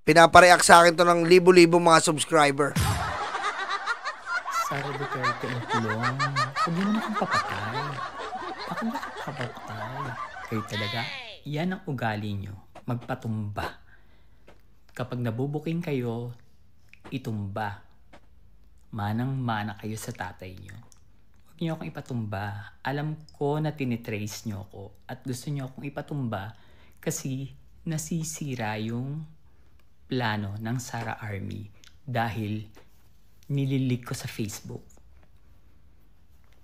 Pinapareact sa akin to ng libo-libo mga subscriber. Sara Duterte ang kulong. Huwag mo na akong papatay. Ako na papatay. Kayo talaga, yan ang ugali nyo. Magpatumba. Kapag nabubuking kayo, itumba. Manang-mana kayo sa tatay nyo. Huwag nyo akong ipatumba. Alam ko na tinitrace nyo ako at gusto nyo akong ipatumba kasi nasisira yung plano ng Sara Army dahil nililig ko sa Facebook.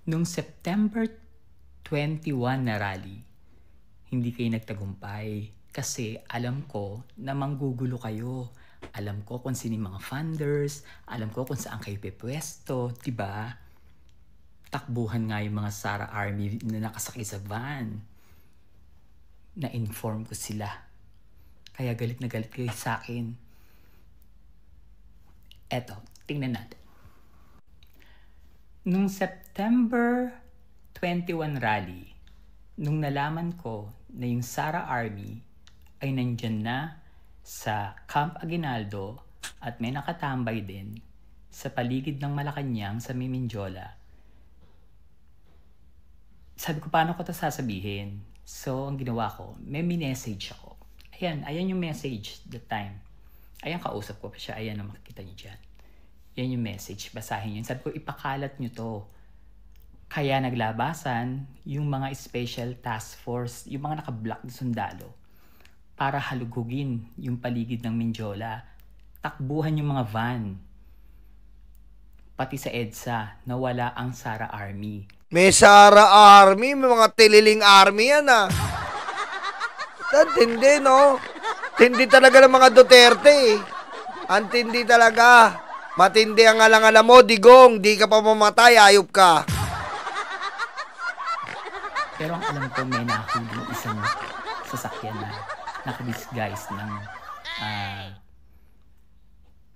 Noong September 21 na rally, hindi kayo nagtagumpay kasi alam ko na manggugulo kayo. Alam ko kung sino yung mga funders, alam ko kung saan kayo pepwesto, diba? Takbuhan nga yung mga Sara Army na nakasakay sa van. Na-inform ko sila. Kaya galit na galit kayo sa akin. Eto, tingnan natin. Nung September 21 rally, nung nalaman ko na yung Sara Army ay nandyan na sa Camp Aguinaldo at may nakatambay din sa paligid ng Malacanang sa Mindiola, sabi ko, paano ko ito sasabihin? So, ang ginawa ko, may message ako. Ayan yung message that time. Ayan, kausap ko pa siya. Ayan ang makikita niyo dyan. Yan yung message. Basahin niyo. Sabi ko, ipakalat niyo to. Kaya naglabasan yung mga special task force, yung mga naka-block na sundalo, para halugugin yung paligid ng Mindiola. Takbuhan yung mga van. Pati sa EDSA, nawala ang Sara Army. May Sara Army, may mga tililing army yan ah. Tindi, no? Tindi talaga ng mga Duterte eh. Ang tindi talaga. Matindi ang alang-alam mo, digong. Di ka pa mamatay, ayop ka. Pero ang alam ko, may nahuli isang sasakyan na nakadisguise ng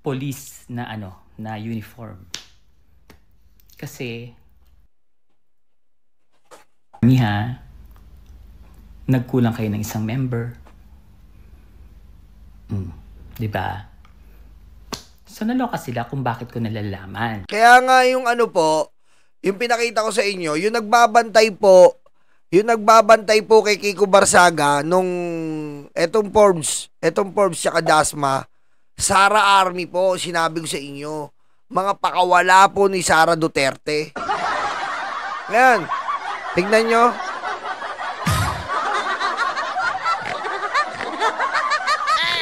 police na na uniform. Kasi nagkulang kayo ng isang member. Diba? So naloka sila kung bakit ko nalalaman. Kaya nga yung yung pinakita ko sa inyo, yung nagbabantay po kay Kiko Barsaga nung etong Forbes tsaka Dasma, Sara Army po, sinabi ko sa inyo. Mga pakawala po ni Sara Duterte. Ngayon, tignan nyo.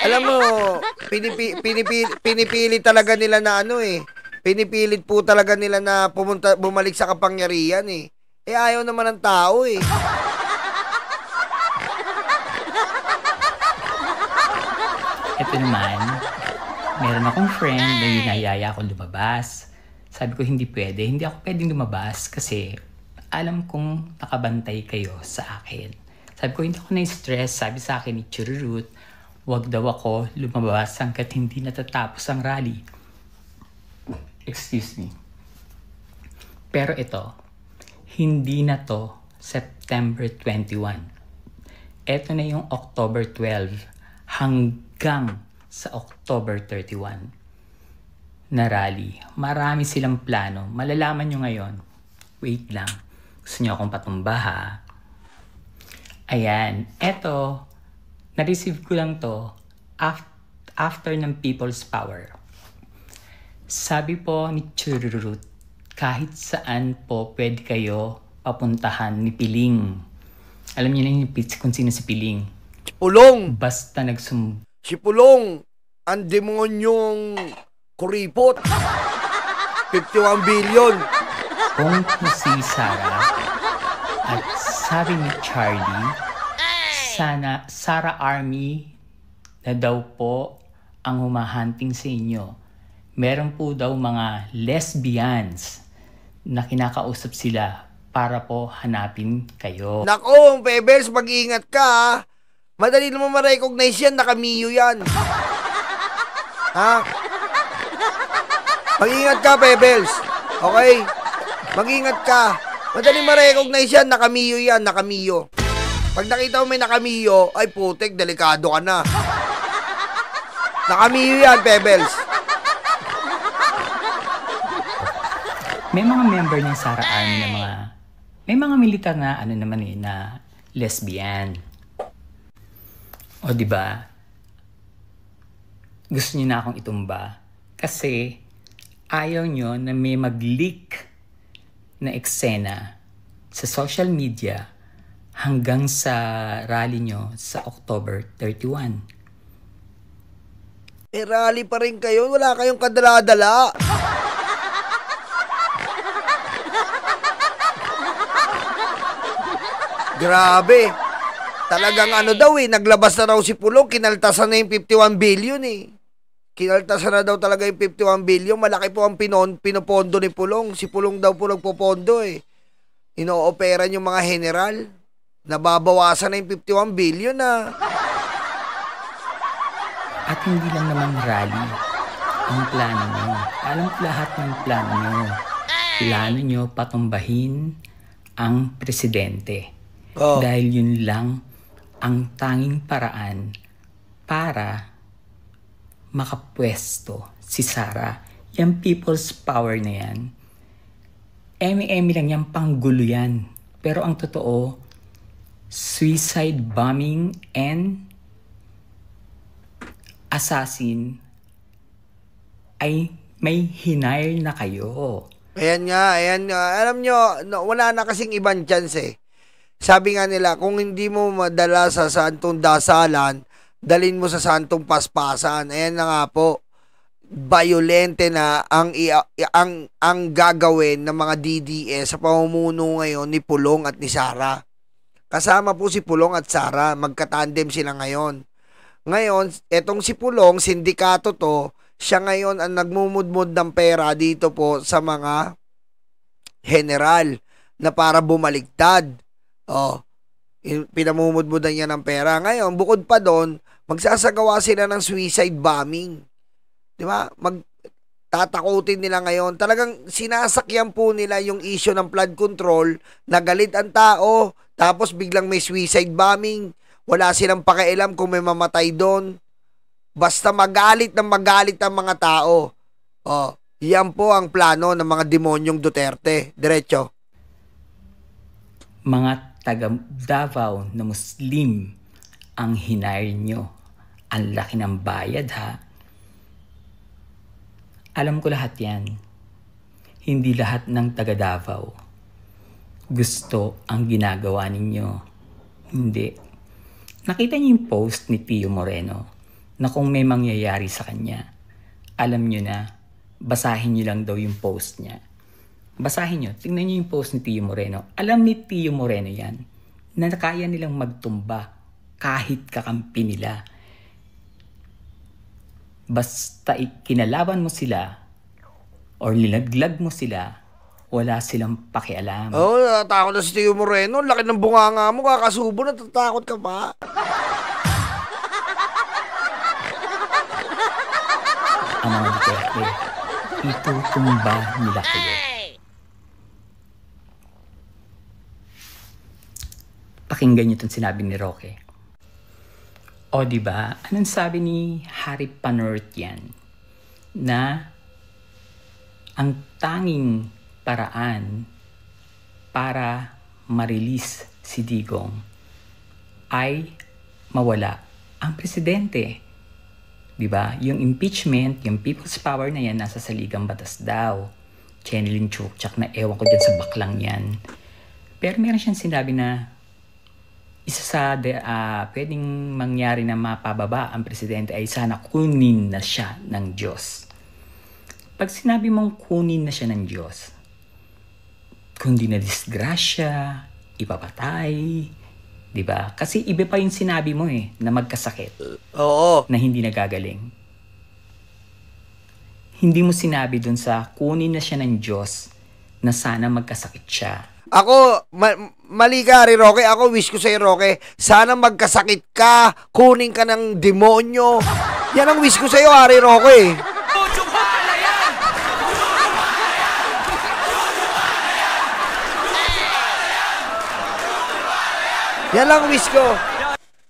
Alam mo, pinipili talaga nila na pinipilit po talaga nila na bumalik sa kapangyarihan eh. Eh ayaw naman ng tao eh. Ito naman, meron akong friend na yinayaya akong lumabas. Sabi ko, hindi ako pwedeng lumabas kasi alam kong nakabantay kayo sa akin. Sabi ko, hindi ako na-stress. Sabi sa akin ni Chururut, wag daw ako lumabas hanggat hindi natatapos ang rally. Excuse me. Pero ito, hindi na to September 21. Ito na yung October 12 hanggang sa October 31 na rally. Marami silang plano. Malalaman nyo ngayon. Wait lang. Gusto nyo akong patumba ha? Ayan. Eto, na-receive ko lang to after ng People's Power. Sabi po ni Chururut, kahit saan po pwede kayo papuntahan ni Piling. Alam niyo na kung sino si Piling. Si Pulong. Basta Si Pulong, ang demonyong kuripot. 51 billion. Kung si Sara at sabi ni Charlie, sana Sara Army na daw po ang humahunting sa inyo. Meron po daw mga lesbians na kinakausap sila para po hanapin kayo. Nako, Pebbles, mag-iingat ka ha. Madali naman ma-recognize yan, nakamiyo yan. Ha? Mag-iingat ka, Pebbles. Okay? Mag-iingat ka. Madali ma-recognize yan, nakamiyo yan, nakamiyo. Pag nakita mo may nakamiyo, ay putek, delikado ka na. Nakamiyo yan, Pebbles. May mga member ng Sara Army na may mga militar na naman na lesbian. O di ba? Gusto niyo na akong itumba kasi ayaw niyo na may mag-leak na eksena sa social media hanggang sa rally niyo sa October 31. Rally pa rin kayo. Wala kayong kadala-dala. Grabe. Talagang naglabas na raw si Pulong, kinaltasan na yung 51 billion eh. Kinaltasan na daw talaga yung 51 billion. Malaki po ang pinopondo ni Pulong. Si Pulong daw po nagpopondo eh. Ino-opera yung mga general. Nababawasan na yung 51 billion na. At hindi lang naman rally ang plano nyo. Alam ko lahat ng plano nyo. Plano nyo patumbahin ang presidente. Oh. Dahil yun lang ang tanging paraan para makapwesto si Sara. Yung people's power na yan. Emi-emi lang yan, panggulo yan. Pero ang totoo, suicide bombing and assassin ay may hinire na kayo. Ayan nga. Alam nyo, wala na kasing ibang chance eh. Sabi nga nila, kung hindi mo madala sa santong dasalan, dalin mo sa santong paspasan. Ayan na nga po. Violente na ang gagawin ng mga DDS sa pamumuno ngayon ni Pulong at ni Sara. Kasama po si Pulong at Sara, magkatandem sila ngayon. Ngayon, etong si Pulong, sindikato to, siya ngayon ang nagmumudmud ng pera dito po sa mga general na para bumaligtad. Pinamumudmudan niya ng pera. Ngayon, bukod pa doon, magsasagawa sila ng suicide bombing. Di ba? Tatakutin nila ngayon. Talagang sinasakyan po nila yung issue ng flood control, na galit ang tao, tapos biglang may suicide bombing. Wala silang pakialam kung may mamatay doon. Basta magalit ang mga tao. Yan po ang plano ng mga demonyong Duterte. Diretso. Mga taga Davao na Muslim ang hinire nyo. Ang laki ng bayad ha. Alam ko lahat yan. Hindi lahat ng taga Davao gusto ang ginagawa ninyo. Hindi. Nakita niyo yung post ni Pio Moreno na kung may mangyayari sa kanya, alam nyo na, basahin nyo lang daw yung post niya. Basahin nyo, tingnan nyo yung post ni Pio Moreno. Alam ni Pio Moreno yan, na kaya nilang magtumba kahit kakampi nila. Basta kinalaban mo sila or nilaglag mo sila, wala silang pakialam. Natatakot na si Pio Moreno. Laki ng bunganga mo, kakasubo, natatakot ka pa. Ang mga Duterte, itutumba nila kayo. Pakinggan niyo itong sinabi ni Roque. O diba, anong sabi ni Harry Panurtian na ang tanging paraan para ma-release si Digong ay mawala ang presidente. Diba? Yung impeachment, yung people's power na yan, nasa saligang batas daw. Chenilyn Chukchak na ewan ko dyan sa baklang yan. Pero meron siyang sinabi na isa sa pwedeng mangyari na mapababa ang presidente ay sana kunin na siya ng Diyos. Pag sinabi mong kunin na siya ng Diyos, kundi na disgrasya, ipapatay, di ba? Kasi iba pa yung sinabi mo na magkasakit. Oo. Na hindi nagagaling. Hindi mo sinabi dun sa kunin na siya ng Diyos na sana magkasakit siya. Ako, mali ka, Roque. Ako, wish ko sa'yo, Roque, sana magkasakit ka, kunin ka ng demonyo. Yan ang wish ko sa'yo, Harry Roque. Yan lang wish ko.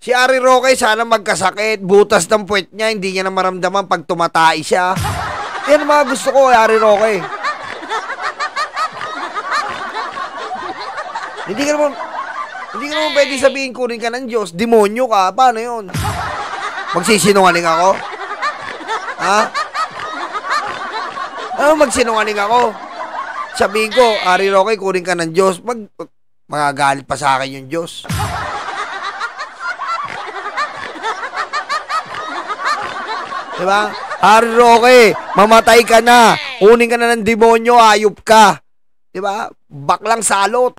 Si Ari Roque sana magkasakit, butas ng puwet niya, hindi niya na maramdaman pag tumatay siya. Yan ang mga gusto ko, Ari Roque. Hindi ka naman pwede sabihin kunin ka ng Diyos. Demonyo ka. Paano yun? Magsisinungaling ako? Ha? Ano magsinungaling ako? Sabihin ko, Ari Roque, kunin ka ng Diyos. Magagalit pa sa akin yung Diyos. Diba? Ari Roque, mamatay ka na. Kunin ka na ng demonyo, ayop ka. Diba? Baklang salot.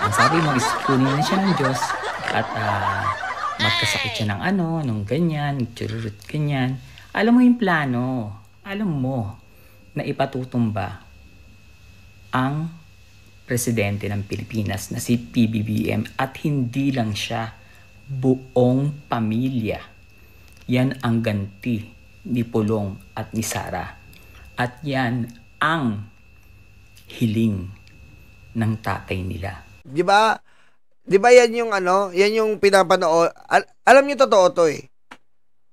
Ang sabi mo is kunin na siya ng Diyos at magkasakit siya ng nung ganyan, chururut ganyan. Alam mo yung plano, alam mo na ipatutumba ang presidente ng Pilipinas na si PBBM at hindi lang siya, buong pamilya. Yan ang ganti ni Pulong at ni Sara. At yan ang hiling ng tatay nila. Di ba? Di ba yan yung yan yung pinapanood. Alam niyo totoo to eh.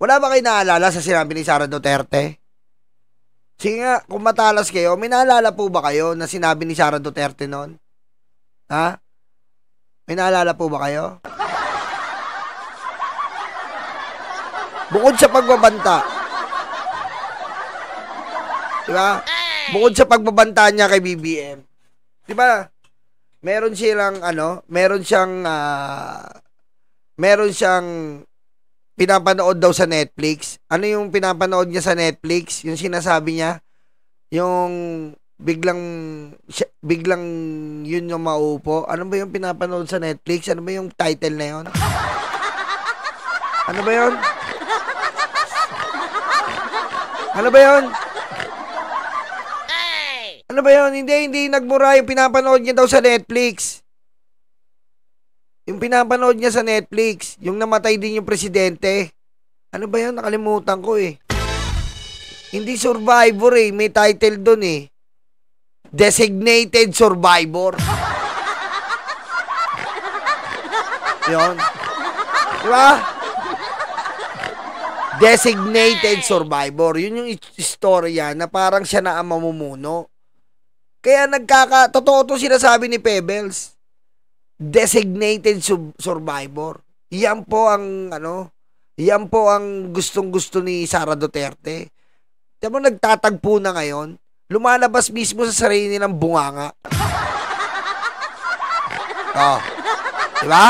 Wala ba kayo naalala sa sinabi ni Sara Duterte? Sige nga, kung matalas kayo, may naalala po ba kayo na sinabi ni Sara Duterte noon? Ha? May naalala po ba kayo? Bukod sa pagbabanta. Di ba? Bukod sa pagbabanta niya kay BBM. Di ba? Meron siyang meron siyang pinapanood daw sa Netflix. Ano yung pinapanood niya sa Netflix? Yung sinasabi niya, yung biglang yun yung maupo. Ano ba yung pinapanood sa Netflix? Ano ba yung title na yun? Ano ba yun? Ano ba yun? Ano ba yun? Hindi nagmura yung pinapanood niya daw sa Netflix. Yung pinapanood niya sa Netflix, yung namatay din yung presidente. Ano ba yun? Nakalimutan ko eh. Hindi Survivor eh. May title dun eh. Designated Survivor. Yun. Diba? Designated Survivor. Yun yung istorya na parang siya na ang mamumuno. Kaya totoo to sinasabi ni Pebbles. Designated Survivor. Yan po ang yan po ang gustong-gusto ni Sara Duterte. Diba nagtatagpo na ngayon? Lumalabas mismo sa sarili nilang bunganga. Oh. Diba?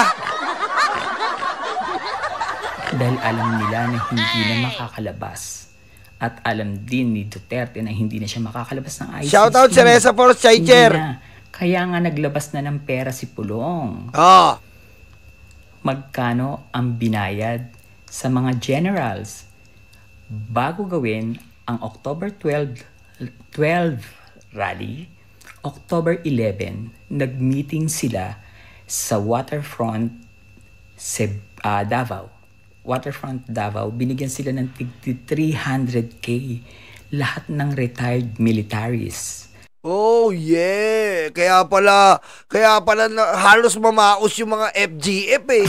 Dahil alam nila na hindi na makakalabas. At alam din ni Duterte na hindi na siya makakalabas ng ICC. Shoutout si Reza Force Chaicher. Kaya nga naglabas na ng pera si Pulong. Oh. Magkano ang binayad sa mga generals bago gawin ang October 12 rally? October 11, nag-meeting sila sa waterfront Davao. Waterfront Davao, binigyan sila ng 300K lahat ng retired militaries. Oh yeah, kaya pala halos mamaos yung mga FGF eh.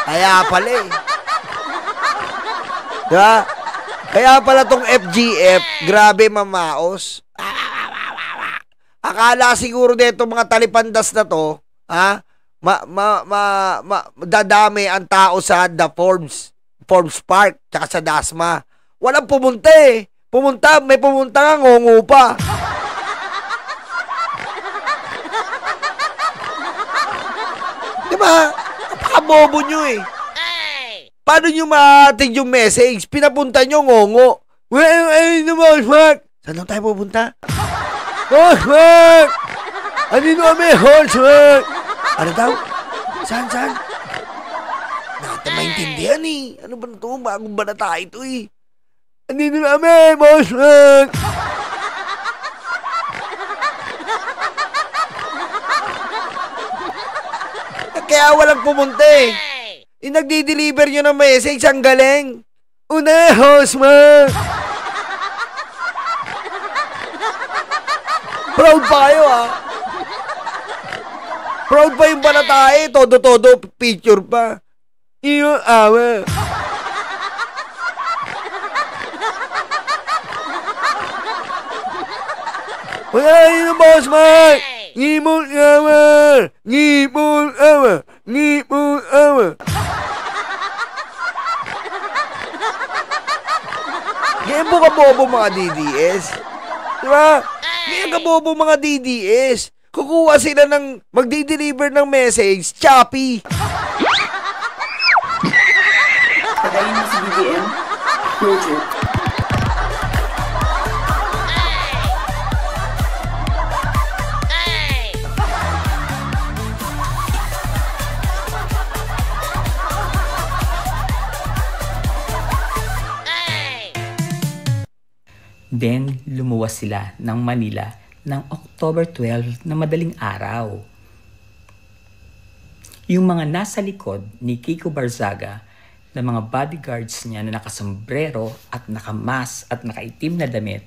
Kaya pala eh. Diba? Kaya pala tong FGF, grabe mamaos. Akala siguro dito mga talipandas na to, dadami ang tao sa The Forbes Park tsaka sa Dasma. Walang pumunta eh. May pumunta nga, ngongo pa. Diba? Napakabobo nyo eh. Paano nyo maating yung message? Pinapunta nyo, ngongo. Ay naman, Mark. Saan tayo pupunta? Mark! Ano kami, Mark? Ano daw? Saan? Natin maintindihan eh. Ano ba na ito? Bagong ba na tayo ito eh? Andito namin, Boss Frank! Kaya walang pumunta eh. Yung nagdi-deliver nyo ng message, ang galing. Una, host Mark! Proud pa kayo ah. Proud pa yung balatae. Todo-todo picture pa. Iyo awa. Wala yun, Boss Mike. Ngipon awa. Ngipon awa. Ngipon awa. Ganyan po kabobo mga DDS. Diba? Ganyan kabobo mga DDS. Kukuha sila ng magdi-deliver ng message, choppy. Pagayin mo si BBM. No joke. Then, lumuwas sila ng Manila ng October 12 na madaling araw. Yung mga nasa likod ni Kiko Barzaga na mga bodyguards niya na nakasombrero at nakamas at nakaitim na damit,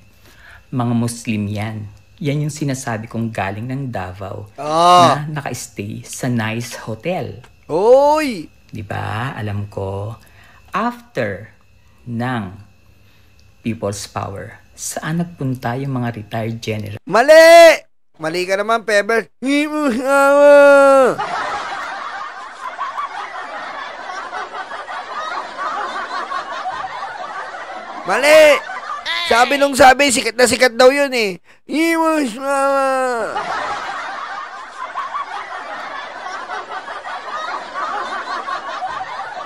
mga Muslim yan. Yan yung sinasabi kong galing ng Davao na naka-stay sa nice hotel. Oy! Diba? Alam ko, after ng People's Power, saan nagpunta yung mga retired general? Mali! Mali ka naman, Pebble. Ngipon awa. Mali! Sabi nung sabi, sikat na sikat daw yun eh. Ngipon awa.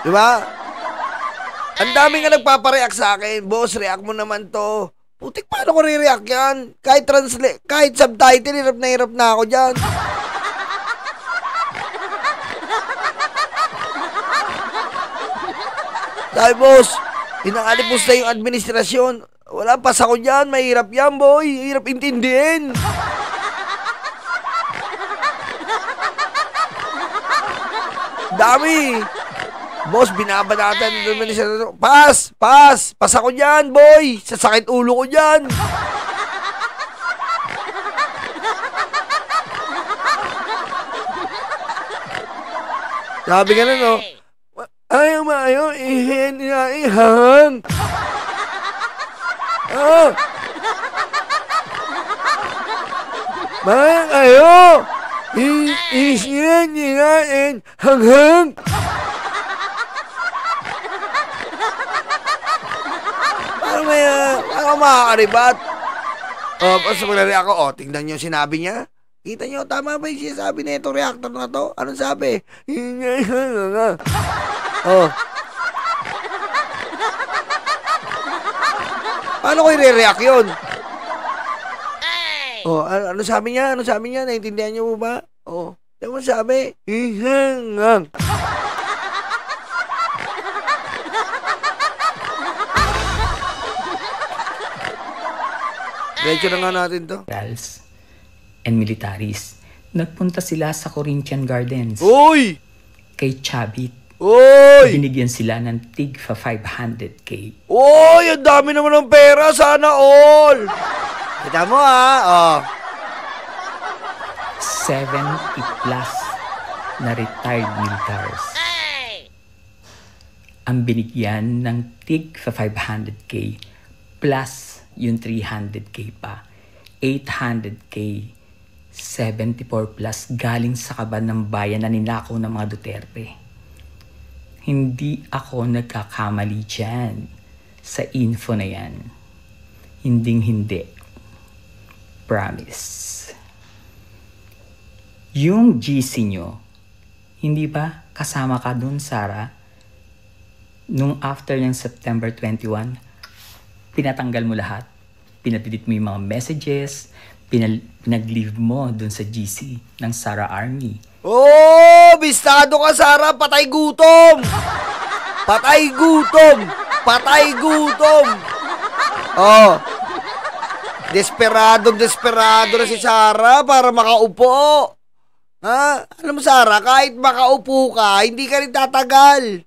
Diba? Ang dami nga nagpapareact sa akin. Boss, react mo naman to. Putik, paano ko re-react yan? Kahit subtitle, hirap na ako dyan. Dahil boss, inaalipos na yung administrasyon. Wala pas ako dyan, mahirap yan boy. Hirap intindihin. Dami. Boss, binabanatan ng administrasyon. Pas ako dyan boy. Sasakit ulo ko dyan. Sabi ka na, no? Ayaw maayo, ihin niya ihang. Mayang ayo, ihin niya hanghang. Parang makakaribat. Basta maglari ako, tingnan niyo sinabi niya. Kita niyo, tama ba yung sinasabi na itong reactor na to? Anong sabi? Paano ko i-react yun? Ano sabi niya? Ano sabi niya? Naintindihan niyo ba? Ano sabi? Ihangang. Diretso na nga natin to. And militaries. Nagpunta sila sa Corinthian Gardens. Uy! Kay Chavit. Uy! Binigyan sila ng tig fa 500K. Uy! Ang dami naman ng pera. Sana all! Kita mo ha? 70 plus na retired militaries. Ang binigyan ng tig fa 500K plus yung 300K pa. 800K. 74 plus galing sa kaban ng bayan na ninakaw ng mga Duterte. Hindi ako nagkakamali dyan sa info na yan. Hinding-hindi. Promise. Yung GC nyo, hindi ba kasama ka dun, Sarah? Nung after ng September 21, pinatanggal mo lahat. Pinadelete mo yung mga messages, pinag-leave mo dun sa GC ng Sara Army. Bistado ka, Sara. Patay gutom! Patay gutom! Patay gutom! Desperado na si Sara para makaupo. Ha? Alam mo, Sara, kahit makaupo ka, hindi ka rin tatagal.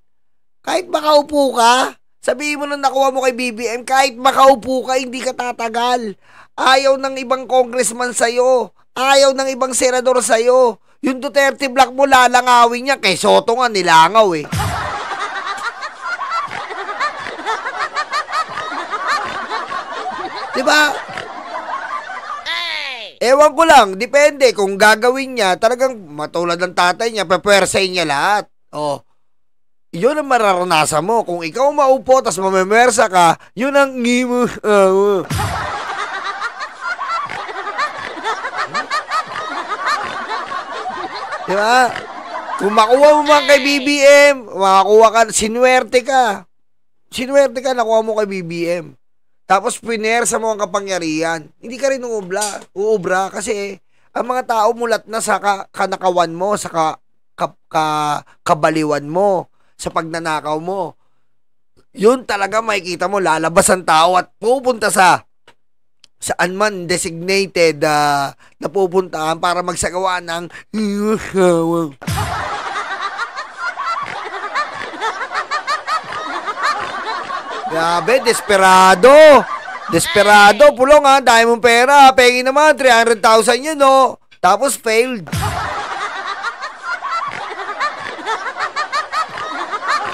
Kahit makaupo ka, sabihin mo nung nakuha mo kay BBM, kahit makaupo ka, hindi ka tatagal. Ayaw ng ibang congressman sa'yo. Ayaw ng ibang senador sa'yo. Yung Duterte Black mo lalangawin niya, kay Soto nga nilangaw eh. Diba? Ewan ko lang, depende kung gagawin niya, talagang matulad ng tatay niya, pepwersahin niya lahat. Oh. Yun ang mararanasan mo. Kung ikaw maupo, tas mamemersa ka, yun ang ngimo. Diba? Kung makuha mo man kay BBM, makakuha ka, sinuwerte ka. Sinuwerte ka, nakuha mo kay BBM. Tapos pinersa mo ang kapangyarihan. Hindi ka rin uubra kasi ang mga tao mulat na sa kanakawan mo, sa kabaliwan mo, sa pagnanakaw mo. Yun talaga makikita mo, lalabas ang tao at pupunta sa saan man designated na pupuntahan para magsagawa ng grabe, desperado. Desperado, pulong ha, dahil mong pera. Pengi naman, 300,000 yun, no? Tapos failed.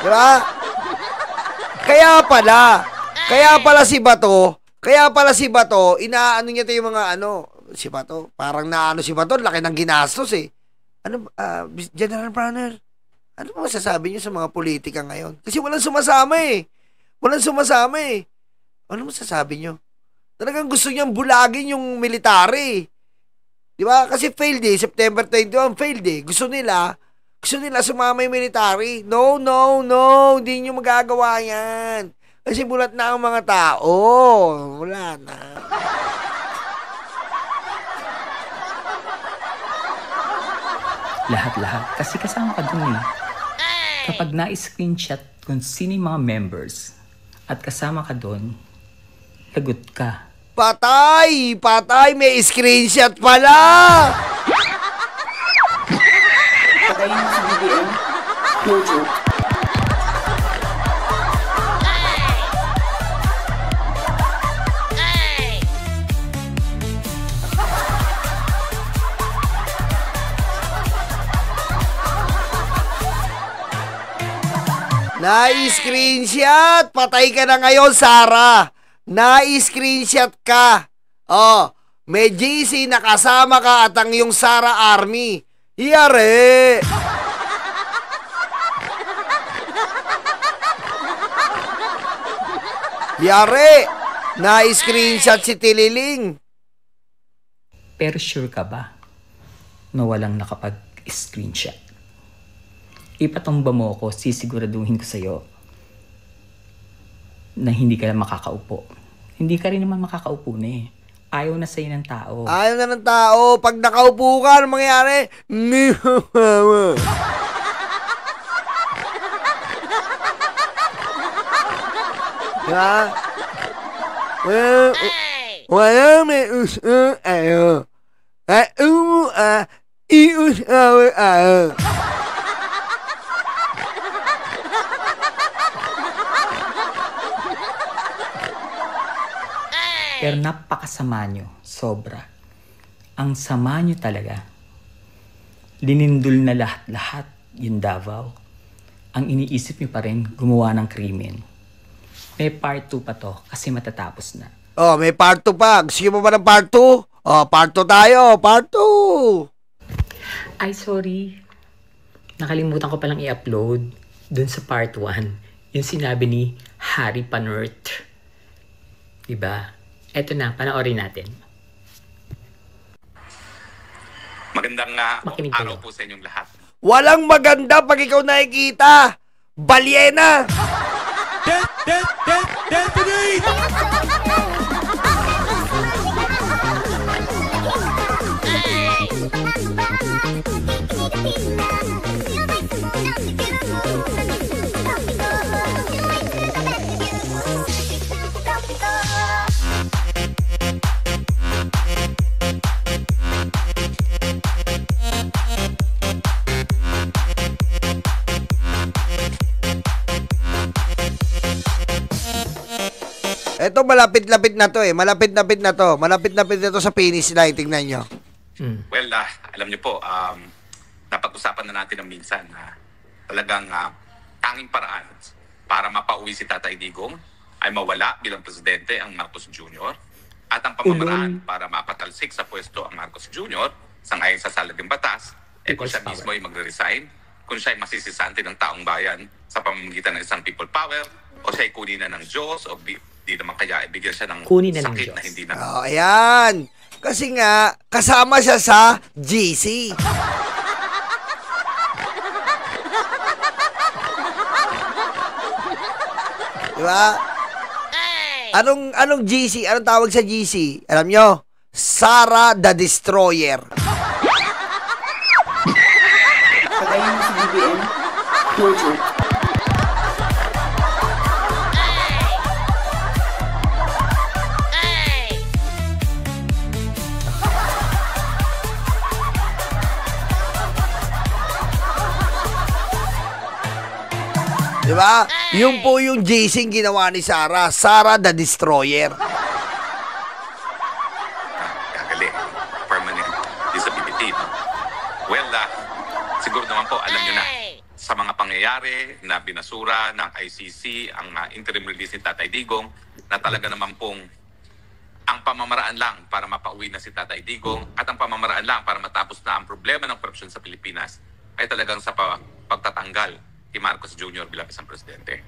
Diba? Kaya pala si Bato, inaano niya tayo yung mga si Bato, parang naano si Bato, laki ng ginastos eh. General Planner, ano ba masasabi niyo sa mga politika ngayon? Kasi walang sumasama eh. Ano masasabi nyo? Talagang gusto niyang bulagin yung military. Di ba? Kasi failed eh. September 21, failed eh. Gusto nila sumama yung military. No. Hindi nyo magagawa yan. Kasi bulat na ang mga tao. Wala na. Lahat. Kasi kasama ka dun eh. Kapag na-screenshot kung sino yung mga members at kasama ka doon, lagot ka. Patay! May screenshot pala! Patayin mo si BBM. No joke. Na-screenshot! Patay ka na ngayon, Sarah! Na-screenshot ka! Oh, may GC nakasama ka at ang iyong Sarah Army. Iyari! Yari! Na-screenshot si Tililing. Pero sure ka ba na walang nakapag-screenshot? Ipatumba mo ako, sisiguraduhin ko sa'yo na hindi ka na makakaupo. Hindi ka rin naman makakaupo na eh. Ayaw na sa'yo ng tao. Ayaw na ng tao. Pag nakaupo ka, ano mangyayari? Diba? Wala may ayaw. Ayaw. Pero napakasama nyo. Sobra. Ang sama nyo talaga. Linindol na lahat-lahat yung Davao. Ang iniisip nyo pa rin, gumawa ng krimen. May part 2 pa to kasi matatapos na. Oh, may part 2 pa. Gusto mo ba ng part 2? Oh, part 2 tayo. Part 2. Ay, sorry. Nakalimutan ko palang i-upload dun sa part 1. Yung sinabi ni Harry Panert. Diba? Eto na, panoorin natin. Magandang araw po sa inyong lahat. Walang maganda pag ikaw nakikita. Balyena! Eto malapit-lapit na to eh. Malapit-lapit na to sa finish line. Tingnan nyo. Well, alam niyo po, napag-usapan na natin ng minsan na talagang tanging paraan para mapauwi si Tatay Digong ay mawala bilang presidente ang Marcos Jr. At ang pamamaraan para mapatalsik sa pwesto ang Marcos Jr. sangayon sa sala ng batas, kung siya mismo ay magre-resign, kung siya ay masisisante ng taong bayan sa pamamagitan ng isang people power, o siya ay kunin na ng Diyos, o di naman kaya ibigyan siya ng sakit na hindi na. Oh, ayan. Kasi nga, kasama siya sa GC. Diba? Anong GC? Anong tawag sa GC? Alam nyo? Sara the Destroyer. Kagaya mo si BBM, no joke. Diba? Yung po yung GC ginawa ni Sara. Sara the Destroyer. Gagaling. Permanent disability. No? Well, siguro naman po, alam nyo na, sa mga pangyayari na binasura ng ICC, ang interim release ni Tatay Digong, na talaga naman pong ang pamamaraan lang para mapauwi na si Tatay Digong at ang pamamaraan lang para matapos na ang problema ng korupsyon sa Pilipinas ay talagang sa pagtatanggal kay Marcos Jr. bilang isang presidente.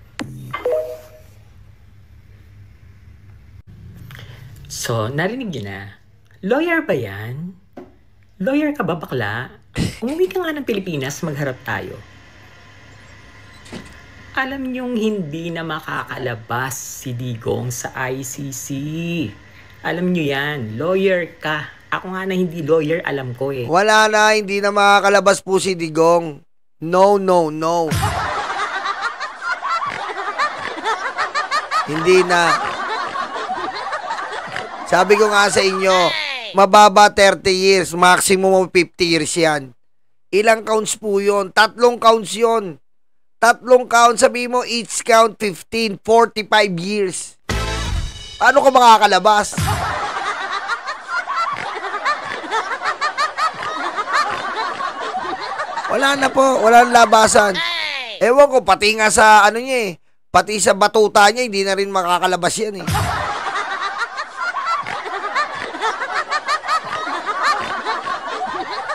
So, narinig niyo na. Lawyer ba yan? Lawyer ka ba, bakla? Umuwi ka nga ng Pilipinas, magharap tayo. Alam niyong hindi na makakalabas si Digong sa ICC. Alam niyo yan. Lawyer ka. Ako nga na hindi lawyer, alam ko eh. Wala na, hindi na makakalabas po si Digong. No, no, no. Hindi na. Sabi ko nga sa inyo, mababa 30 years, maximum of 50 years yan. Ilang counts po yun? 3 counts yun. 3 counts, sabi mo, each count 15, 45 years. Paano ka makakalabas? Wala na po, walang labasan. Ewan ko, pati nga sa ano niya eh, pati sa batuta niya, hindi na rin makakalabas yan eh.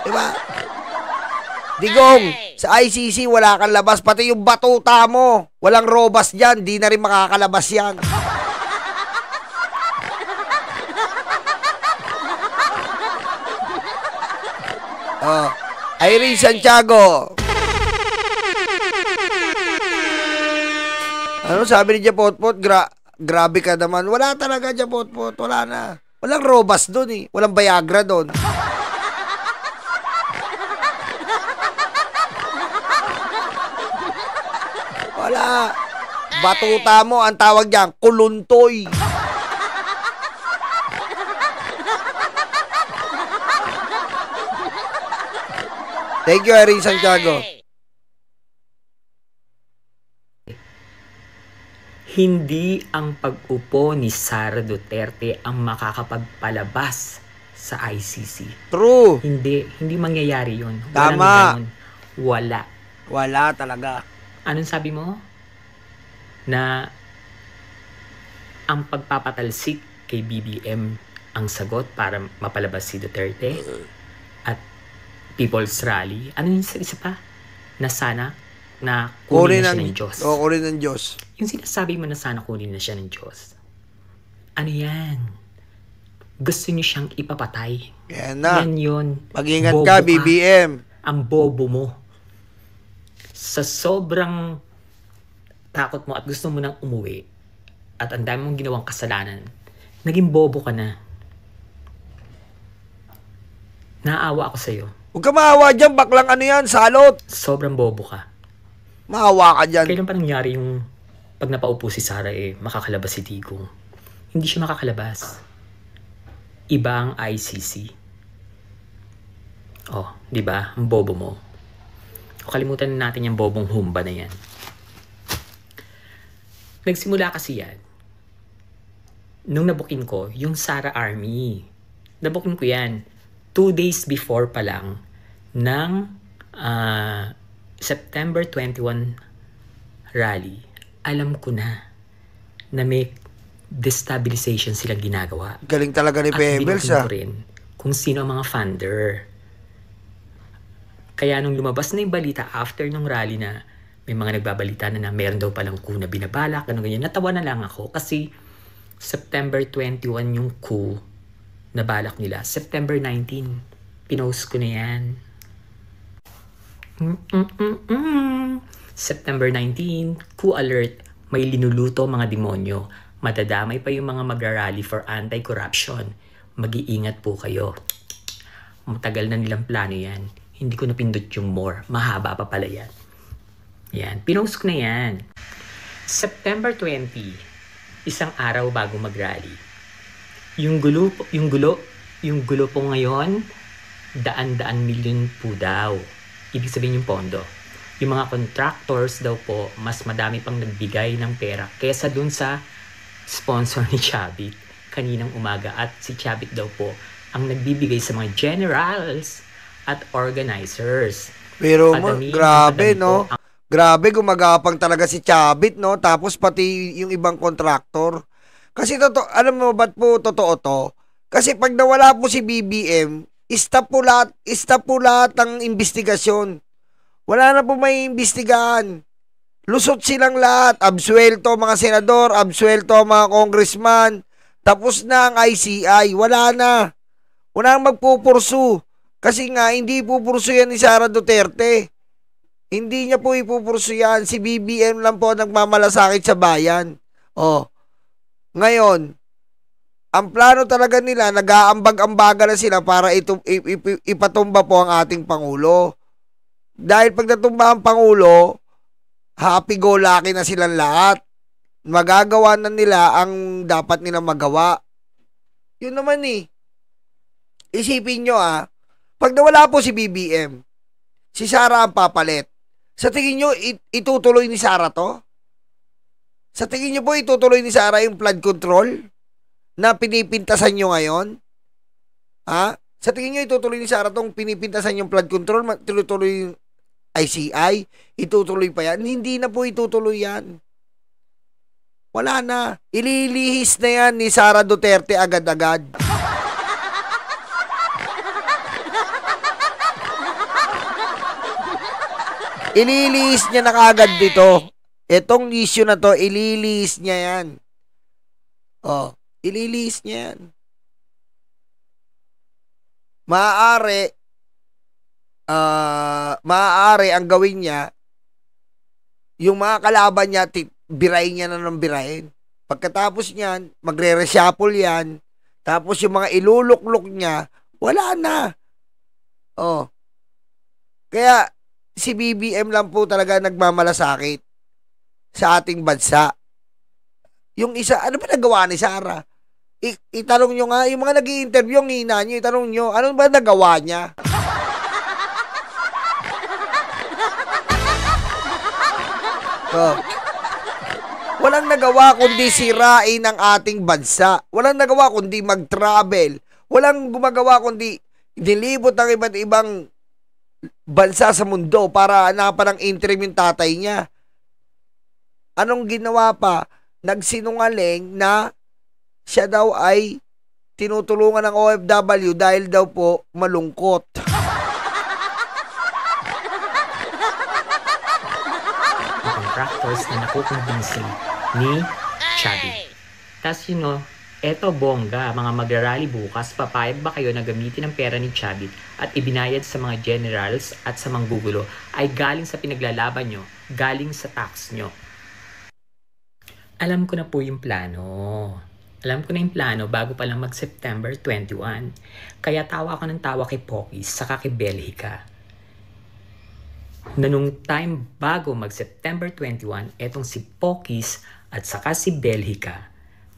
Diba? Digong, sa ICC wala kang labas, pati yung batuta mo, walang robas dyan, di na rin makakalabas yan. Oh. Irene Santiago. Ano sabi ni Japotpot? Grabe ka naman. Wala talaga, Japotpot. Wala na. Walang robas doon eh. Walang Viagra doon. Wala. Batuta mo, ang tawag diyan, kuluntoy. Thank you, Irene Santiago. Hindi ang pag-upo ni Sara Duterte ang makakapagpalabas sa ICC. True. Hindi mangyayari yun. Tama. Wala. Wala talaga. Anong sabi mo? Na ang pagpapatalsik kay BBM ang sagot para mapalabas si Duterte? At People's Rally? Ano yung isa pa? Na sana na kunin na siya ng Diyos. Oo, kunin ng Diyos. Yung sinasabi mo na sana kunin na siya ng Diyos. Ano yan? Gusto niyo siyang ipapatay. Yan na. Yan yun. Mag-ingat ka, BBM. Ang bobo mo. Sa sobrang takot mo at gusto mo nang umuwi at ang dami mong ginawang kasalanan, naging bobo ka na. Naawa ako sa'yo. Huwag ka maawa dyan, baklang ano yan, salot. Sobrang bobo ka. Maawa ka dyan. Kailan pa nangyari yung pag napaupo si Sara makakalabas si Digong? Hindi siya makakalabas. Iba ang ICC. Oh, di ba? Ang bobo mo. O kalimutan na natin yung bobong humba na yan. Nagsimula kasi yan. Nung nabukin ko, yung Sara Army. Nabukin ko yan 2 days before pa lang ng September 21 rally, alam ko na may destabilization silang ginagawa. Galing talaga ni At Pebbles, binutin ko rin kung sino ang mga funder. Kaya nung lumabas na yung balita after nung rally na may mga nagbabalita na meron daw palang coup na binabalak, ganun ganyan, natawa na lang ako kasi September 21 yung coup na balak nila. September 19, pinost ko na yan. September 19, coup alert, may linuluto mga demonyo. Madadamay pa yung mga magrarally for anti-corruption. Mag-iingat po kayo. Matagal na nilang plano yan. Hindi ko napindot yung more. Mahaba pa pala yan. Yan. Pinost ko na yan. September 20, isang araw bago mag-rally. Yung gulo po ngayon, daan-daan milyon po daw. Ibig sabihin yung pondo. Yung mga contractors daw po, mas madami pang nagbigay ng pera kesa dun sa sponsor ni Chavit kaninang umaga. At si Chavit daw po ang nagbibigay sa mga generals at organizers. Pero Padami, grabe, padami no? po Grabe, gumagapang talaga si Chavit, no? Tapos pati yung ibang kontraktor. Kasi alam mo ba't po totoo to? Kasi pag nawala po si BBM, stop po lahat ng investigasyon. Wala na po may imbestigahan. Lusot silang lahat. Absuelto mga senador, absuelto mga congressman. Tapos na ang ICI. Wala na. Wala nang magpupursu. Kasi nga, hindi pupursu yan ni Sara Duterte. Hindi niya po ipupursu yan. Si BBM lang po nagmamalasakit sa bayan. Oh. Ngayon, ang plano talaga nila, nag-aambag-ambaga na sila para ipatumba po ang ating Pangulo. Dahil pag natumba ang Pangulo, happy-go-lucky na silang lahat. Magagawa na nila ang dapat nilang magawa. Yun naman eh. Isipin nyo pag nawala po si BBM, si Sara ang papalit. Sa tingin nyo, itutuloy ni Sara to? Sa tingin nyo po, itutuloy ni Sara yung flood control na pinipintasan nyo ngayon? Ha? Sa tingin nyo, itutuloy ni Sara tong pinipintasan yung flood control, tuloy yung ICI, itutuloy pa yan? Hindi na po itutuloy yan. Wala na. Ililihis na yan ni Sara Duterte agad-agad. Ililihis niya na kaagad dito. Etong issue na to, ililihis niya yan. Oh, ililihis niya yan. Maaari ang gawin niya, yung mga kalaban niya, birahin niya na ng birahin. Pagkatapos niyan, magre-reshuffle yan. Tapos yung mga iluluklok niya, wala na. Oh. Kaya, si BBM lang po talaga nagmamalasakit sa ating bansa. Yung isa, ano ba nagawa ni Sara? Itanong nyo nga, yung mga nag-i-interview, yung hina nyo, itanong nyo, ano ba nagawa niya? Walang nagawa kundi sirain ang ating bansa. Walang nagawa kundi mag-travel. Walang gumagawa kundi nilibot ng iba't ibang bansa sa mundo para hanapan ng interim yung tatay niya. Anong ginawa pa? Nagsinungaling na siya daw ay tinutulungan ng OFW dahil daw po malungkot. Contractors na nakukumbinsi ni Chavit. Tas eto bongga, mga magrarally bukas, papayag ba kayo na gamitin ang pera ni Chavit at ibinayad sa mga generals at sa manggugulo ay galing sa pinaglalaban nyo, galing sa tax nyo? Alam ko na po yung plano. Alam ko na yung plano bago pa lang mag-September 21. Kaya tawa ko ng tawa kay Pokis saka kay Belhica. Na nung time bago mag-September 21, etong si Pokis at saka si Belhica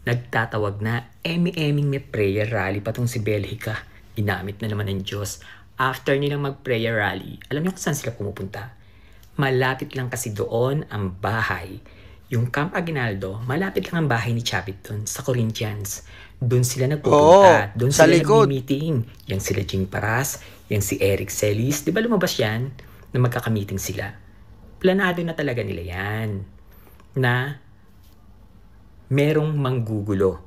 nagtatawag na emi-eming may prayer rally pa tong si Belhica. Ginamit na naman ng Diyos. After nilang mag-prayer rally, alam niyo kung saan sila pumupunta? Malapit lang kasi doon ang bahay. Yung Camp Aguinaldo, malapit lang ang bahay ni Chavit doon sa Corinthians. Doon sila nagpupunta. Doon sila nag-meeting. Yang sila Jing Paras, yang si Eric Celis. Di ba lumabas yan? na magkakamiting sila. Planado na talaga nila yan na merong manggugulo.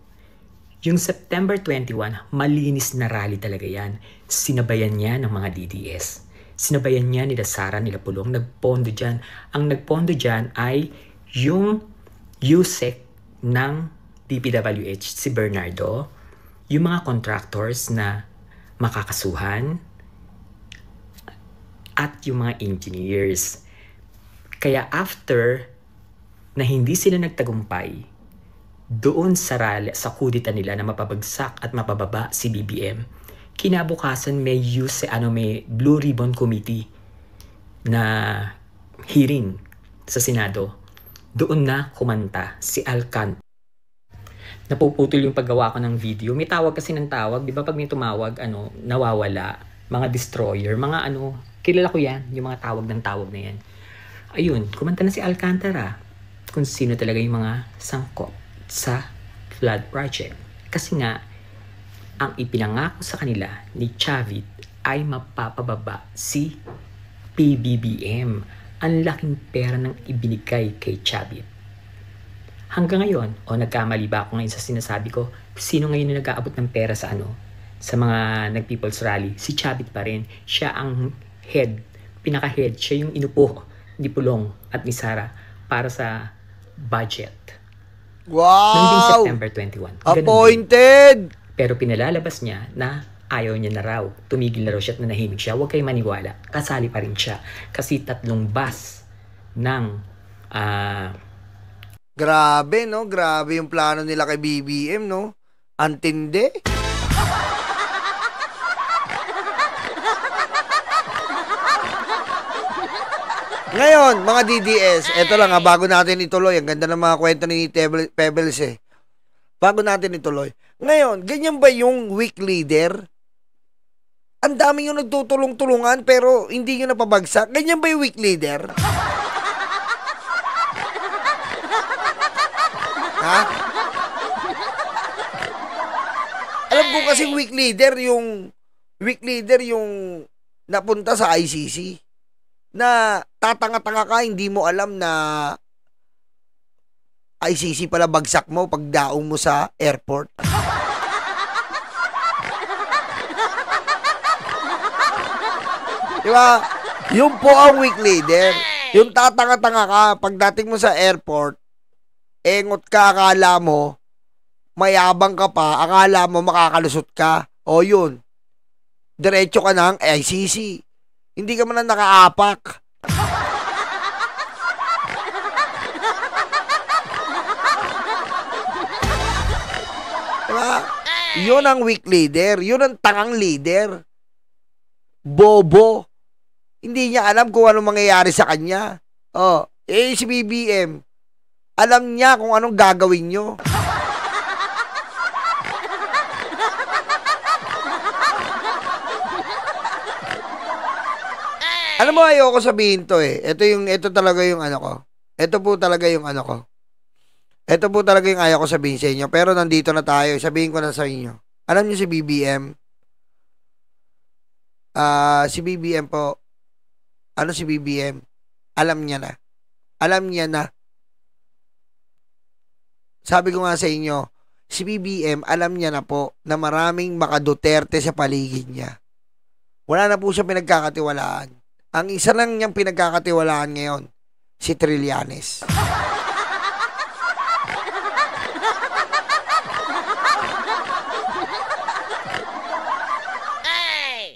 Yung September 21, malinis na rally talaga yan. Sinabayan niya ng mga DDS. Sinabayan niya nila Sara, nila Pulong, nagpondo dyan. Ang nagpondo dyan ay yung USEC ng DPWH, si Bernardo, yung mga contractors na makakasuhan, at yung mga engineers. Kaya after na hindi sila nagtagumpay doon sa rally, sa kudita nila na mapabagsak at mapababa si BBM, kinabukasan may may Blue Ribbon Committee na hearing sa Senado. Doon na kumanta si Alcant. Napuputol yung paggawa ko ng video. May tawag kasi ng tawag. Di ba pag may tumawag, nawawala. Mga destroyer, mga kilala ko yan. Yung mga tawag ng tawag na yan. Ayun, kumanta na si Alcantara. Kung sino talaga yung mga sangkot sa flood project. Kasi nga, ang ipinangako sa kanila ni Chavit ay mapapababa si PBBM. Ang laking pera ng ibinigay kay Chavit. Hanggang ngayon, nagkamali ba ako ngayon sa sinasabi ko, sino ngayon na nag-aabot ng pera sa sa mga nag-People's Rally? Si Chavit pa rin. Siya ang head, pinaka-head. Siya yung inupo ni Pulong at ni Sara para sa budget. Wow! Noong September 21. Appointed! Pero pinalalabas niya na ayaw niya na raw. Tumigil na raw siya at nanahimik siya. Huwag kayo maniwala. Kasali pa rin siya. Kasi 3 bus ng Grabe, no? Grabe yung plano nila kay BBM, no? Antindi. Ngayon, mga DDS, eto lang bago natin ituloy. Ang ganda ng mga kwento ni Pebbles Bago natin ituloy. Ngayon, ganyan ba yung weak leader? Ang dami yung nagtutulong-tulungan pero hindi nyo napabagsak. Ganyan ba yung weak leader? Ha? Alam ko kasi weak leader yung napunta sa ICC na tatanga-tanga ka, hindi mo alam na ICC pala bagsak mo pag daong mo sa airport. Diba? Yung po ang weak leader. Yung tatanga-tanga ka, pagdating mo sa airport, engot ka, akala mo, mayabang ka pa, akala mo makakalusot ka. O yun, diretso ka ng ICC. Hindi ka man na nakaapak. Diba? Yun ang weak leader. Yun ang tangang leader. Bobo. Hindi niya alam kung anong mangyayari sa kanya. Si BBM, alam niya kung anong gagawin nyo. Alam mo, ayoko sabihin to Ito talaga yung ko. Ito po talaga yung ko. Ito po talaga yung ayaw ko sabihin sa inyo. Pero nandito na tayo. Sabihin ko na sa inyo. Alam niyo si BBM? Si BBM po. Si BBM? Alam niya na. Alam niya na. Sabi ko nga sa inyo, si BBM, alam niya na po na maraming maka-Duterte sa paligid niya. Wala na po siya pinagkakatiwalaan. Ang isa lang niyang pinagkakatiwalaan ngayon, si Trillanes.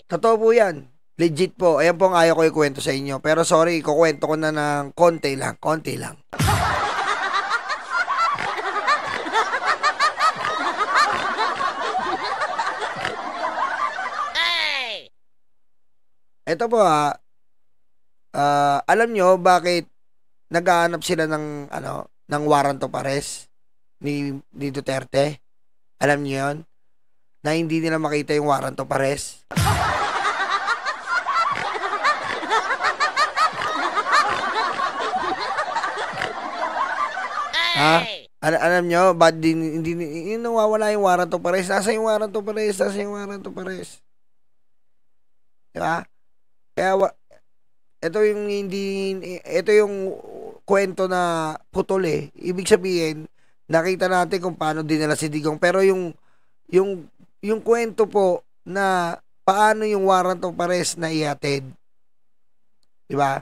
Totoo po yan. Legit po. Ayan po ang ayaw ko ikwento sa inyo. Pero sorry, kukwento ko na ng konti lang. Konti lang. Ito po alam nyo bakit naghahanap sila ng warrant of arrest ni Duterte? Alam nyo yun? Na hindi nila makita yung warrant of arrest? Alam nyo, hindi nawawala yung warrant of arrest? Nasa yung warrant of arrest? Nasa yung warrant of arrest? Diba? Kaya ito yung kwento na putol eh. Ibig sabihin, nakita natin kung paano dinala si Digong. Pero yung kwento po na paano yung warrant of arrest na ihatid. Di ba?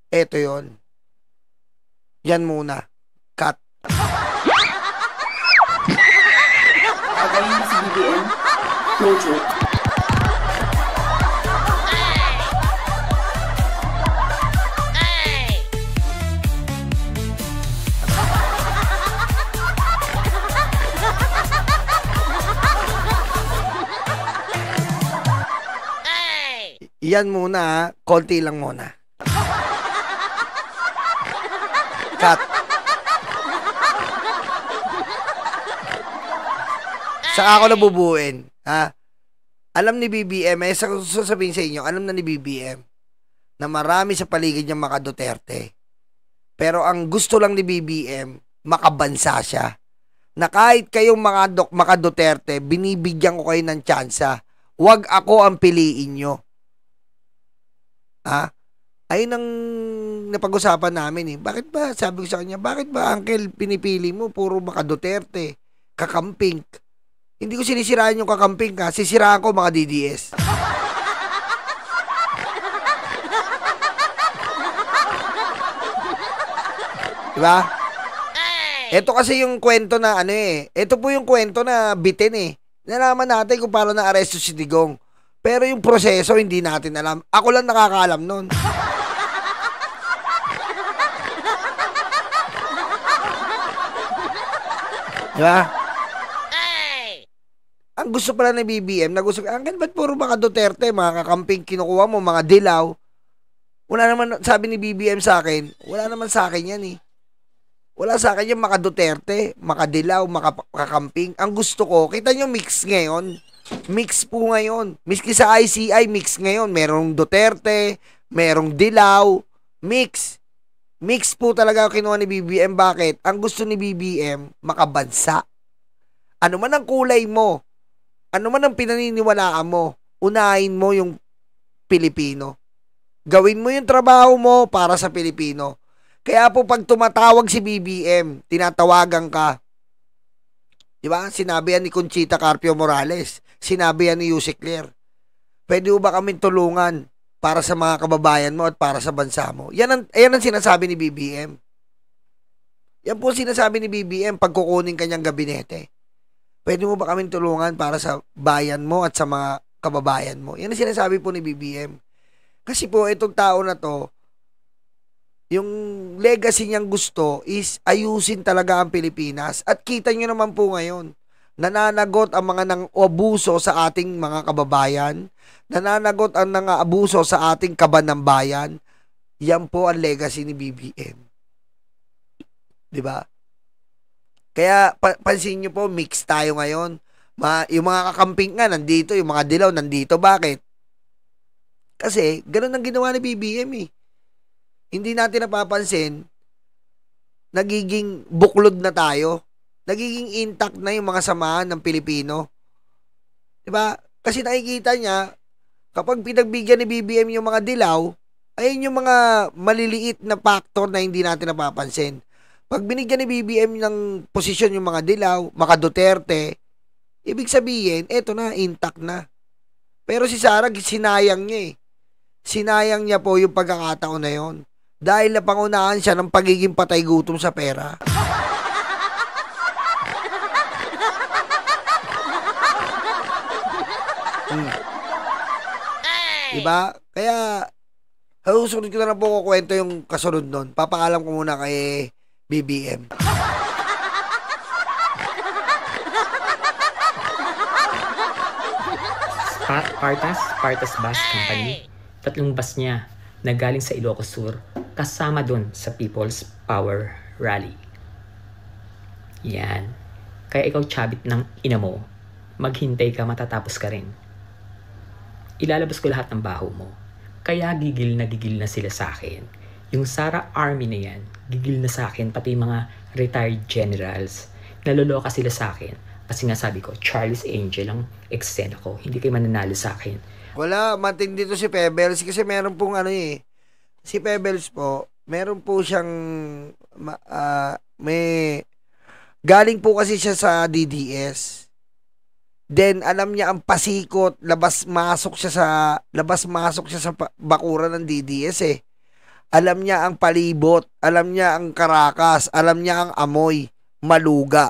Ito yon. Yan muna. Cut. Pagayin na si BBM. No joke. Yan muna ha. Konti lang muna. Cut. Saka ako nabubuin. Ha? Alam ni BBM, sasabihin sa inyo, alam na ni BBM na marami sa paligid niyang maka Duterte. Pero ang gusto lang ni BBM, makabansa siya. Na kahit kayong maka Duterte, binibigyan ko kayo ng tsansa. Huwag ako ang piliin nyo. Ha? Ayun ang napag-usapan namin eh. Bakit ba, sabi ko sa kanya, bakit ba uncle pinipili mo puro maka Duterte, kakamping? Hindi ko sinisiraan yung kakamping ka, sisiraan ko mga DDS. Diba? Ito kasi yung kwento na ano eh. Ito po yung kwento na bitin eh. Nalaman natin kung paano na-aresto si Digong. Pero yung proseso, hindi natin alam. Ako lang nakakaalam nun. Diba? Ang gusto pala ni BBM, Uncle, ba't puro mga Duterte, mga kakamping kinukuha mo, mga dilaw? Wala naman, sabi ni BBM sa akin, wala naman sa akin yan eh. Wala sa akin yung mga Duterte, mga dilaw, mga kakamping. Ang gusto ko, kita nyo mix ngayon. Mix po ngayon. Miski sa ICI, mix ngayon. Merong Duterte, merong dilaw, mix. Mix po talaga kinuha ni BBM. Bakit? Ang gusto ni BBM, makabansa. Ano man ang kulay mo, ano man ang pinaniniwalaan mo, unahin mo yung Pilipino. Gawin mo yung trabaho mo para sa Pilipino. Kaya po pag tumatawag si BBM, tinatawagan ka. Diba? Sinabi yan ni Conchita Carpio Morales. Sinabi yan ni Yusek Clear. Pwede ba kaming tulungan para sa mga kababayan mo at para sa bansa mo? Yan ang sinasabi ni BBM. Yan po sinasabi ni BBM pag kukunin kanyang gabinete. Pwede mo ba kaming tulungan para sa bayan mo at sa mga kababayan mo? Yan ang sinasabi po ni BBM. Kasi po itong tao na to, yung legacy niyang gusto is ayusin talaga ang Pilipinas. At kita nyo naman po ngayon, nananagot ang mga nang-abuso sa ating mga kababayan, nananagot ang nang-abuso sa ating kaban ng bayan. Yan po ang legacy ni BBM. Diba? Kaya pansin nyo po, mix tayo ngayon. Yung mga kakamping nga nandito, yung mga dilaw nandito. Bakit? Kasi ganun ang ginawa ni BBM eh. Hindi natin napapansin, nagiging buklod na tayo. Nagiging intact na yung mga samahan ng Pilipino. Diba? Kasi nakikita niya, kapag pinagbigyan ni BBM yung mga dilaw, ayun yung mga maliliit na factor na hindi natin napapansin. Pag binigyan ni BBM ng posisyon yung mga dilaw, mga Duterte, ibig sabihin, eto na, intact na. Pero si Sara, sinayang niya eh. Sinayang niya po yung pagkakataon na yon. Dahil napangunahan siya ng pagiging patay gutom sa pera. Diba? Kaya, susunod ko na lang po kukwento yung kasunod nun. Papaalam ko muna kay BBM. Partas Bus Company. 3 bus niya na galing sa Ilocos Sur kasama dun sa People's Power Rally. Yan. Kaya ikaw, chabit ng ina mo, maghintay ka, matatapos ka rin. Ilalabas ko lahat ng baho mo. Kaya gigil na sila sa akin. Yung Sara Army na yan, gigil na sa akin, pati mga retired generals. Naloloka sila sa akin. Kasi nga sabi ko, Charles Angel ang eksena ko. Hindi kayo mananalo sa akin. Wala, matindi to si Pebbles kasi meron pong ano eh. Si Pebbles po, meron po siyang may galing po kasi siya sa DDS. Then alam niya ang pasikot, labas-masok siya sa bakuran ng DDS eh. Alam niya ang palibot, alam niya ang karakas, alam niya ang amoy, maluga.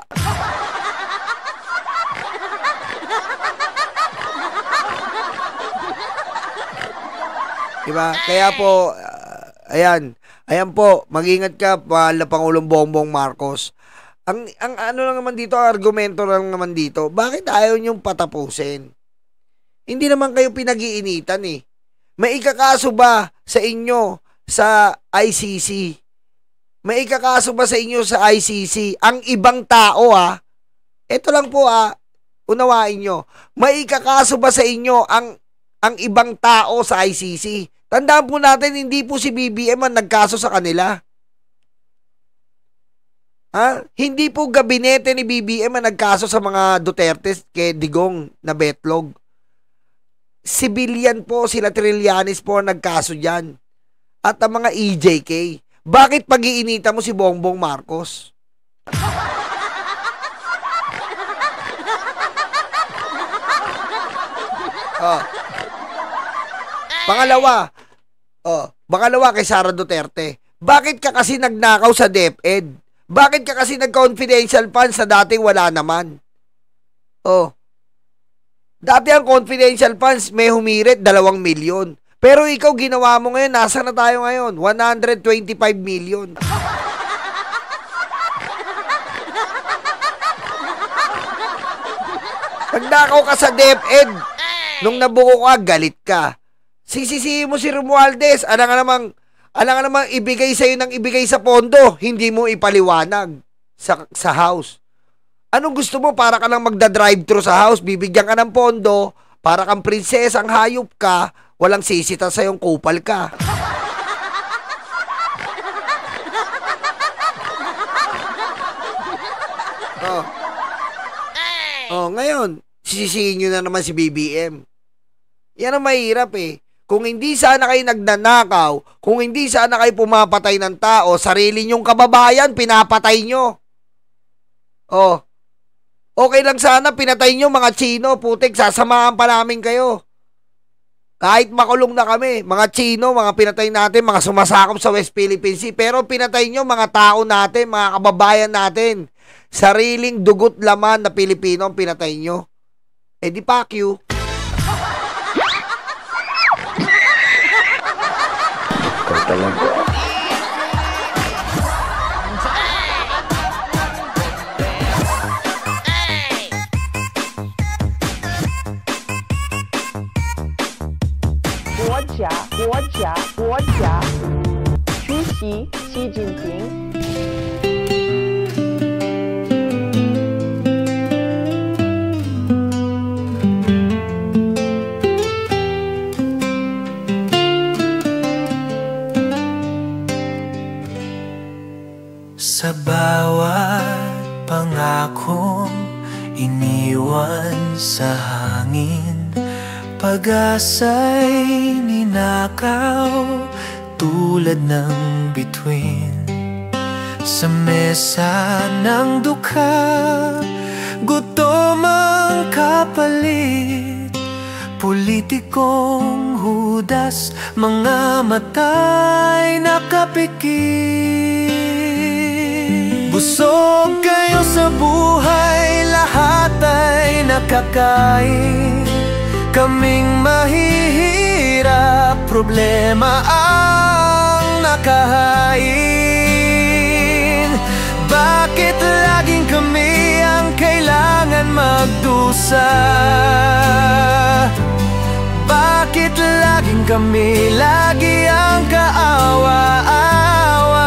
Diba? Kaya po, ayan po, mag-ingat ka, mahal na Pangulong Bongbong Marcos. Ang ano lang naman dito, argumento lang naman dito, bakit ayaw niyong patapusin? Hindi naman kayo pinag-iinitan eh. May ikakaso ba sa inyo sa ICC? May ikakaso ba sa inyo sa ICC? Ang ibang tao ito lang po unawain nyo. May ikakaso ba sa inyo ang ibang tao sa ICC? Tandaan po natin, hindi po si BBM ang nagkaso sa kanila. Hindi po gabinete ni BBM ang nagkaso sa mga Duterte kay Digong na betlog. Civilian po, sila Trillanes po ang nagkaso dyan. At ang mga EJK. Bakit pag-iinita mo si Bongbong Marcos? Pangalawa kay Sara Duterte. Bakit ka kasi nagnakaw sa DepEd? Bakit ka kasi nag-confidential funds na dati wala naman? Dati ang confidential funds may humirit 2 milyon. Pero ikaw ginawa mo ngayon, nasa na tayo ngayon? 125 million. Nagnakaw ka sa DepEd. Nung nabuko ka, galit ka. Sisisihin mo si Romualdez. Alam nga namang ibigay sa'yo ng ibigay sa pondo. Hindi mo ipaliwanag sa house. Anong gusto mo? Para ka lang magda-drive-thru sa house. Bibigyan ka ng pondo. Para kang prinsesang hayop ka. Walang sisita sa'yong kupal ka. Ngayon, sisisihin nyo na naman si BBM. Yan ang mahirap eh. Kung hindi sana kayo nagnanakaw, kung hindi sana kayo pumapatay ng tao, sarili nyong kababayan, pinapatay nyo. Okay lang sana, pinatay nyo mga Chino, putik, sasamahan pa namin kayo. Kahit makulong na kami, mga Chino, mga pinatay natin, mga sumasakop sa West Philippine Sea, pero pinatay nyo mga tao natin, mga kababayan natin. Sariling dugot laman na Pilipino ang pinatay nyo. Di fuck you. Quốc gia, Chủ席Xi Jinping. Sa bawat pangakong iniwan sa hangin, pag-asa'y ninakaw tulad ng bituin. Sa mesa ng dukha, gutom ang kapalit. Politikong hudas, mga mata'y nakapikit. Busog kayo sa buhay, lahat ay nakakain. Kaming mahihirap, problema ang nakahain. Bakit laging kami ang kailangan magdusa? Bakit laging kami lagi ang kaawa-awa?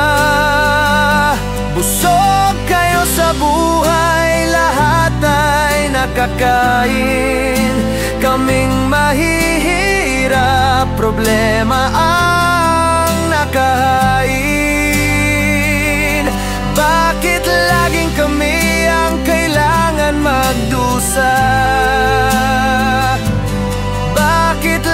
Busog kayo sa buhay, lahat ay nakakain. Kaming mahihirap, problema ang nakahain. Bakit laging kami ang kailangan magdusa? Bakit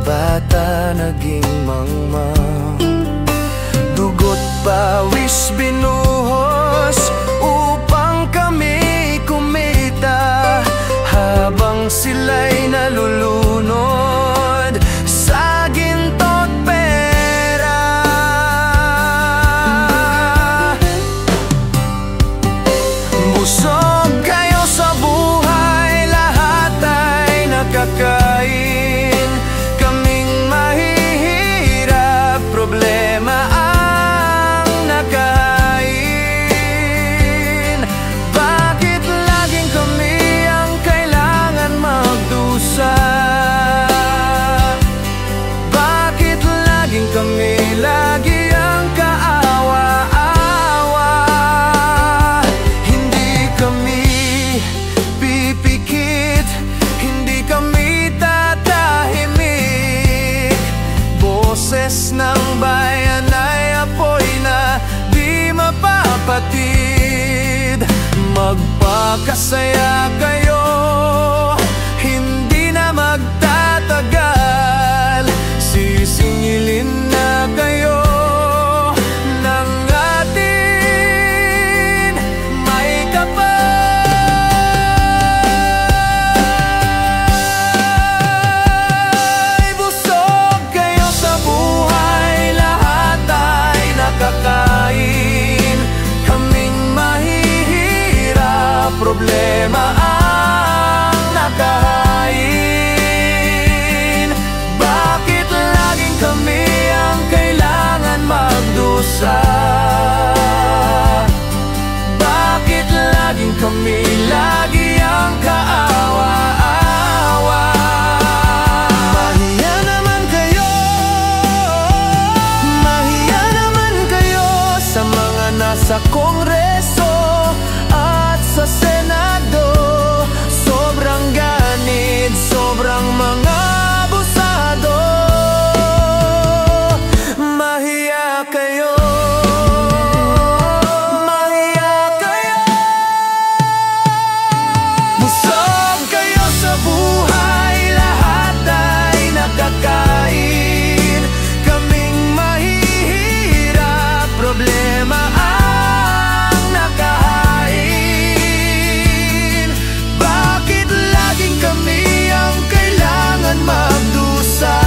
bata naging mangmang. Dugot pawis binuhos upang kami kumita, habang sila'y nalulunod sa ginto't pera. Busog kayo sa buhay, lahat ay nakakain. Kaming mahihirap, problema ang nakahain. Bakit laging kami ang kailangan magdusa? Bakit laging kami, lagi ang kaawa-awa? Hindi kami pipikit, hindi kami tatahimik. Boses ng bayan ay apoy na di mapapatid. Magpakasaya kayo, hindi na magtatagal. Sisingilin na kayo ng atin may kapay. Busog kayo sa buhay, lahat ay nakakain. Kaming mahihirap, problema ang nakahain. Bakit laging kami ang kailangan magdusa? Bakit laging kami, lagi ang kaawa-awa? Mahiya naman kayo, mahiya naman kayo sa mga nasa Kongreso at sa Senado. Sobrang ganid, sobrang mga abusado. Mahiya kayo, mahiya kayo. Busog kayo sa buhay, lahat ay nakakain. Kaming mahihirap, problema ang nakahain. Bakit laging kami ang kailangan magdusa?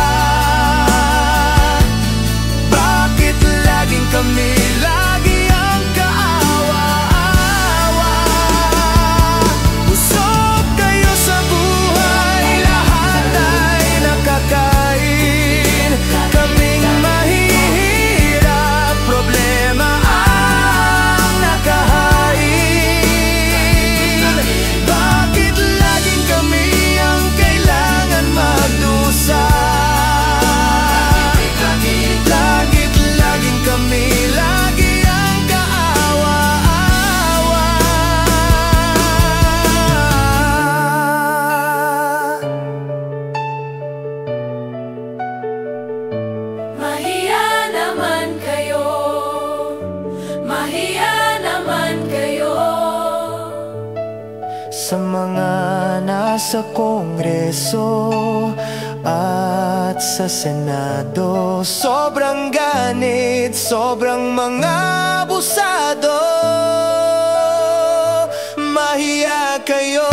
Bakit laging kami, lagi ang kaawa-awa? Busog kayo sa buhay, lahat ay nakakain. Kaming mahihirap, problema ang nakahain. Bakit laging kami ang kailangan magdusa? Lagit laging kami, lagi ang kaawa-awa. Mahiya naman kayo, mahiya naman kayo. Sa mga nasa Kongreso at sa Senado, sobrang ganit, sobrang mga abusado. Mahiya kayo,